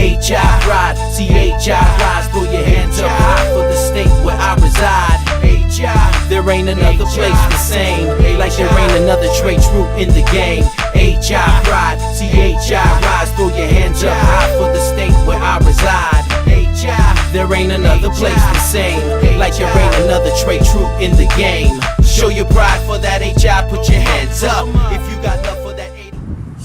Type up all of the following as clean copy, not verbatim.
H.I. ride, C.H.I. rise, throw your hands up high for the state where I reside. H.I. There ain't another place the same, like there ain't another Tre Tru in the game. H.I. ride, C.H.I. rise, throw your hands up high for the state where I reside. H.I. There ain't another place the same, like there ain't another Tre Tru in the game. Show your pride for that H.I. Put your hands up if you got love for that H.I.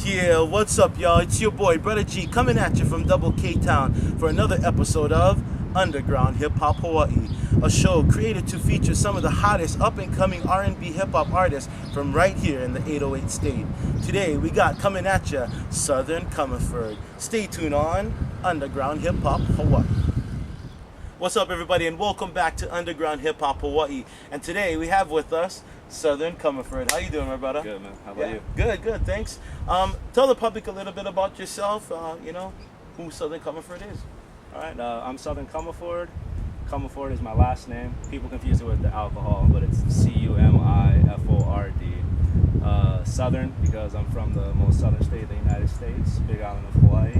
Yeah, what's up, y'all? It's your boy, Brother G, coming at you from Double K Town for another episode of Underground Hip Hop Hawaii, a show created to feature some of the hottest up-and-coming R&B hip-hop artists from right here in the 808 state. Today, we got coming at you Southern Cumiford. Stay tuned on Underground Hip Hop Hawaii. What's up, everybody, and welcome back to Underground Hip Hop Hawaii. And today, we have with us Southern Cumiford. How you doing, my brother? Good, man. How about you? Good, thanks. Tell the public a little bit about yourself, who Southern Cumiford is. All right, I'm Southern Cumiford. Cumiford is my last name. People confuse it with the alcohol, but it's Cumiford. Southern because I'm from the most southern state of the United States, Big Island of Hawaii,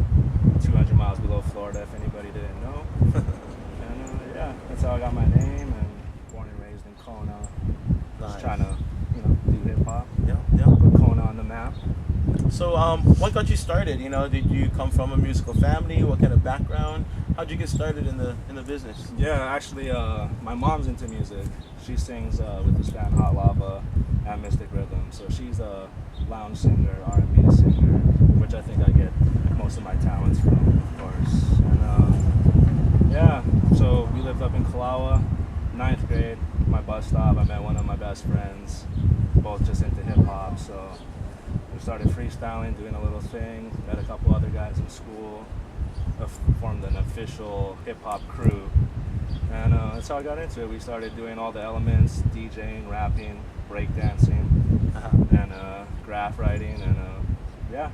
200 miles below Florida, if anybody didn't know. And yeah, that's how I got my name, and born and raised in Kona. Just trying to, do hip hop. Yeah. Put Kona on the map. So, what got you started? Did you come from a musical family? What kind of background? How'd you get started in the business? Yeah, actually, my mom's into music. She sings with this band Hot Lava and Mystic Rhythm. So she's a lounge singer, R&B singer, which I think I get most of my talents from, of course. And yeah, so we lived up in Kailua, 9th grade. My bus stop, I met one of my best friends, both just into hip hop. So we started freestyling, doing a little thing, met a couple other guys in school, formed an official hip-hop crew, and that's how I got into it. We started doing all the elements, DJing, rapping, breakdancing, and graph writing, and yeah.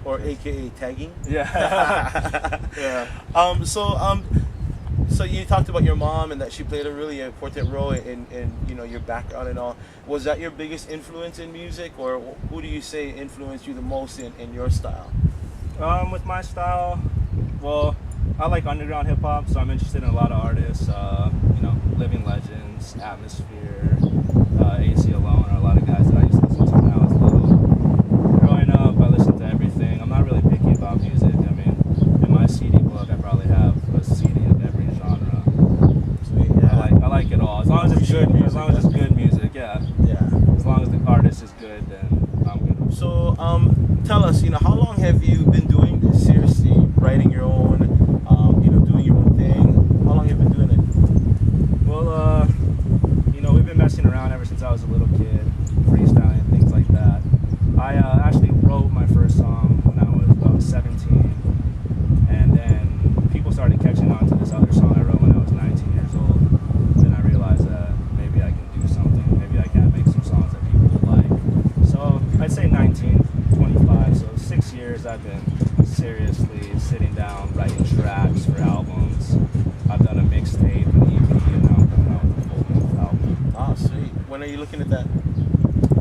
Or AKA tagging? Yeah. Yeah. So you talked about your mom and that she played a really important role in your background and all. Was that your biggest influence in music, or who do you say influenced you the most in your style? With my style, well, I like underground hip hop, so I'm interested in a lot of artists. Living Legends, Atmosphere, AC Alone are a lot of guys that I used to listen to when I was little. Growing up, I listened to everything. I'm not really picky about music. I mean, in my CD book, I probably have a CD of every genre. Sweet, yeah. I like it all. As long as it's good music. As long as it's good music, yeah. Yeah. As long as the artist is good, then I'm good. So, tell us, how long have you been doing this seriously, writing your own, doing your own thing? How long have you been doing it? Well, we've been messing around ever since I was a little kid, freestyling, things like that. I actually wrote my first song when I was about 17, and then people started catching on to this other song I wrote when I was 19 years old. Then I realized that maybe I can do something, maybe I can make some songs that people will like. So I'd say 19, 25, so 6 years I've been seriously sitting down, writing tracks for albums. I've done a mixtape, an EP, and now I'm coming out with a full-length album. Oh, sweet. When are you looking at that?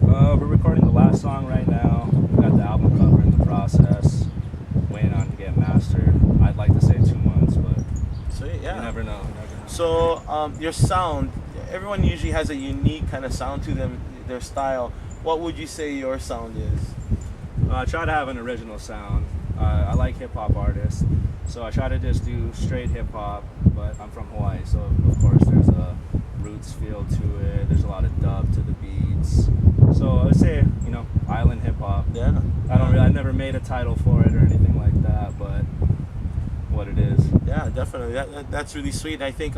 We're recording the last song right now. We got the album cover in the process, waiting on to get mastered. I'd like to say 2 months, but Sweet, yeah. you never know. So, your sound, everyone usually has a unique kind of sound to them, their style. What would you say your sound is? I try to have an original sound. I like hip-hop artists, so I try to just do straight hip-hop, but I'm from Hawaii, so of course there's a roots feel to it. There's a lot of dub to the beats. So I'd say, island hip-hop. Yeah. I never made a title for it or anything like that, but what it is. Yeah, definitely. That's really sweet. And I think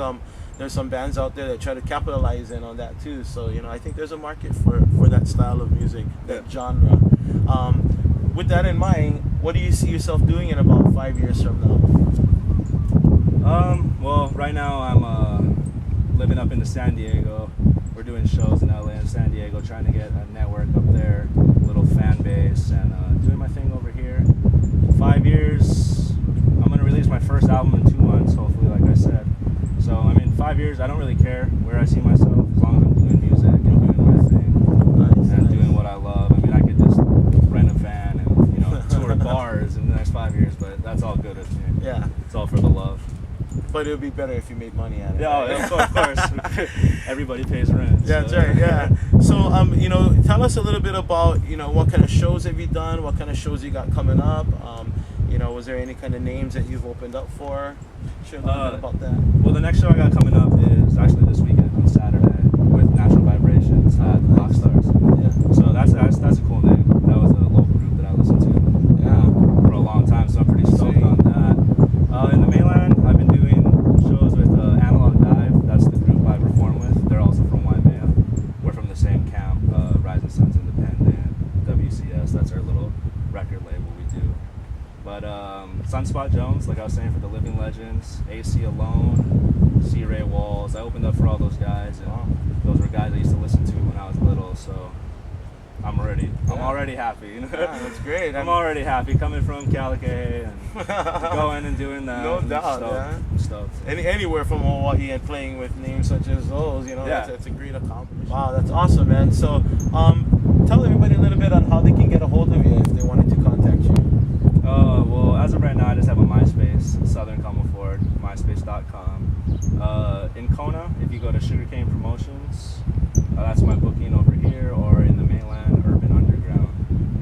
there's some bands out there that try to capitalize in on that too. So, I think there's a market for that style of music, that genre. With that in mind, what do you see yourself doing in about 5 years from now? Well, right now I'm living up in San Diego. We're doing shows in LA and San Diego, trying to get a network up there, a little fan base, and doing my thing over here. 5 years, I'm going to release my first album in 2 months, hopefully, like I said. So, 5 years, I don't really care where I see myself, as long as I'm doing music and doing my thing, and doing what I love. I could just rent a van and, tour bars in the next 5 years, but That's all good with me. Yeah. It's all for the love. But it would be better if you made money at it. Yeah, of course. Everybody pays rent. Yeah, so. that's right. Yeah. So, you know, tell us a little bit about, you know, what kind of shows have you done? What kind of shows you got coming up? You know, was there any kind of names that you've opened up for? Share a little bit about that. Well, the next show I got coming up is actually this weekend on Saturday with Natural Vibrations at Rockstars. Yeah. So that's a cool name. That was a local group that I listened to for a long time, so I'm pretty stoked on that. In the mainland, I've been doing shows with Analog Dive. That's the group I perform with. They're also from Waimea. We're from the same camp, Rising Suns Independent, WCS. That's our little record label we do. But Sunspot Jones, like I was saying, for the Living Legends, AC Alone, C. Ray Walls. I opened up for all those guys, and those were guys I used to listen to when I was little. So I'm already happy. You know? Yeah, that's great. I'm already happy coming from Kailua-kona and going and doing that. No doubt, I'm stoked. Anywhere from Hawaii and playing with names such as those, you know, Yeah. that's a great accomplishment. Wow, that's awesome, man. So, tell everybody a little bit on how they can get a hold of you if they wanted to contact you. Well, as of right now, I just have a MySpace, Southern Cumiford, myspace.com. In Kona, if you go to Sugarcane Promotions, that's my booking over here, or in the mainland, Urban Underground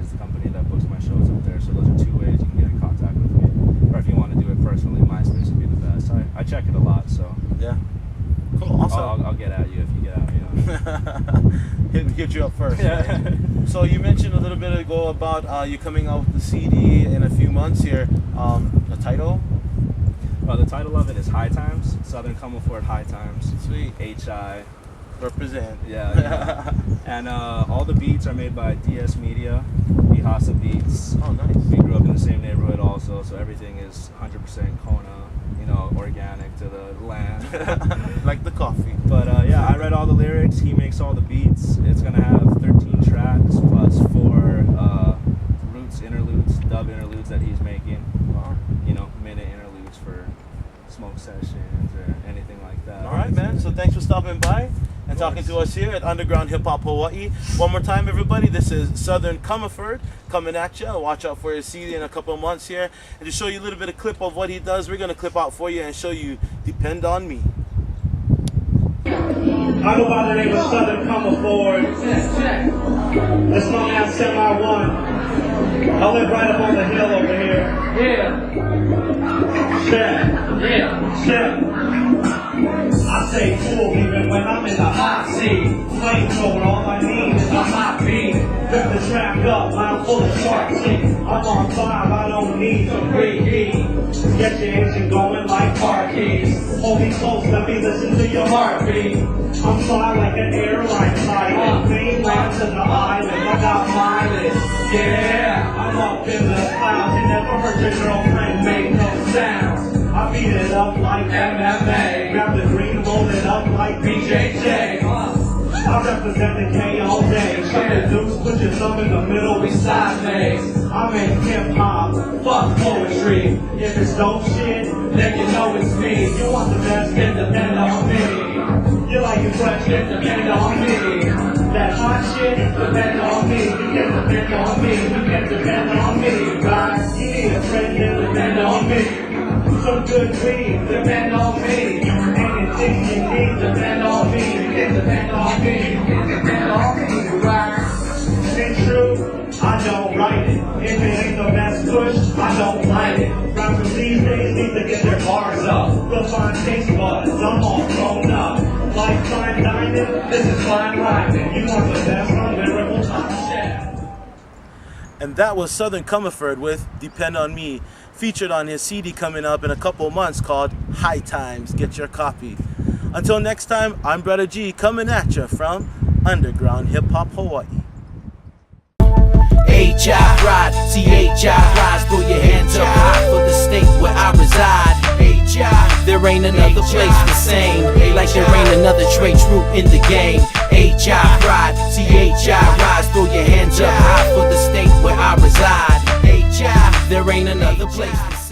is the company that books my shows up there. So those are two ways you can get in contact with me. Or if you want to do it personally, MySpace would be the best. I check it a lot, so Yeah. Cool, awesome. I'll get at you if you get at me. Hit you up first. Yeah. Right? So you mentioned a little bit ago about you coming out with the CD in a few months here. The title? The title of it is High Times, Southern Cumiford High Times. Sweet. HI. Represent. Yeah. And all the beats are made by DS Media, RedeyeHustla Beats. Oh, nice. We grew up in the same neighborhood also, so everything is 100% Kona, you know, organic to the land. Like the coffee. But yeah, I read all the lyrics, he makes all the beats. It's gonna have 13 tracks plus 4 roots interludes, dub interludes that he's making. Wow. You know, minute interludes for smoke sessions or anything like that. All right, man. So thanks for stopping by and talking to us here at Underground Hip Hop Hawaii. One more time, everybody. This is Southern Cumiford coming at you. Watch out for his CD in a couple of months here. And to show you a little bit of clip of what he does, we're going to clip out for you and show you Depend on Me. I go by the name of Southern Cumiford. This my man Semi One. I live right up on the hill over here. Check. I say cool even when I'm in the hot seat. Flamethrower, all I need is a hot beat. Rip the track up, I'm full of shark teeth. I'm on 5, I don't need to reheat. Get your engine going like car keys. Hold me close, let me listen to your heartbeat. I'm fly like an airline pilot. Mainland to the island, I got mileage. Yeah, I'm up in the clouds. You never heard your girlfriend make no sounds. I beat it up like MMA. Grab the green, roll it up like BJJ. I represent the K all day. Shut the deuce, put your thumb in the middle, we sideways. I make hip hop, fuck poetry. If it's dope shit, then you know it's me. You want the best, then depend on me. You like it fresh, then depend on me. That hot shit, depend on me. You can depend on me. You can depend on me. Right? You need a friend, then depend on me. Some good weed, depend on me. Anything you need, depend on me. You can depend on me. You can depend on me. Right? Tre Tru, I don't write it. If it ain't the best push, I don't like it. Rappers these days need to get their bars up. We'll find taste buds, I'm all grown up. Like fine dining, this is fine rhyming. You want the best on lyrical top chef. And that was Southern Cumiford with Depend on Me, featured on his CD coming up in a couple of months called High Times. Get your copy. Until next time, I'm Brother G coming at you from Underground Hip Hop Hawaii. H.I. Ride, C.H.I. Rise, throw your hands up high for the state where I reside. H.I. There ain't another place the same, like there ain't another Tre Tru in the game. H.I. Ride, C.H.I. Rise, throw your hands up high for the state where I reside. H.I. There ain't another place the same.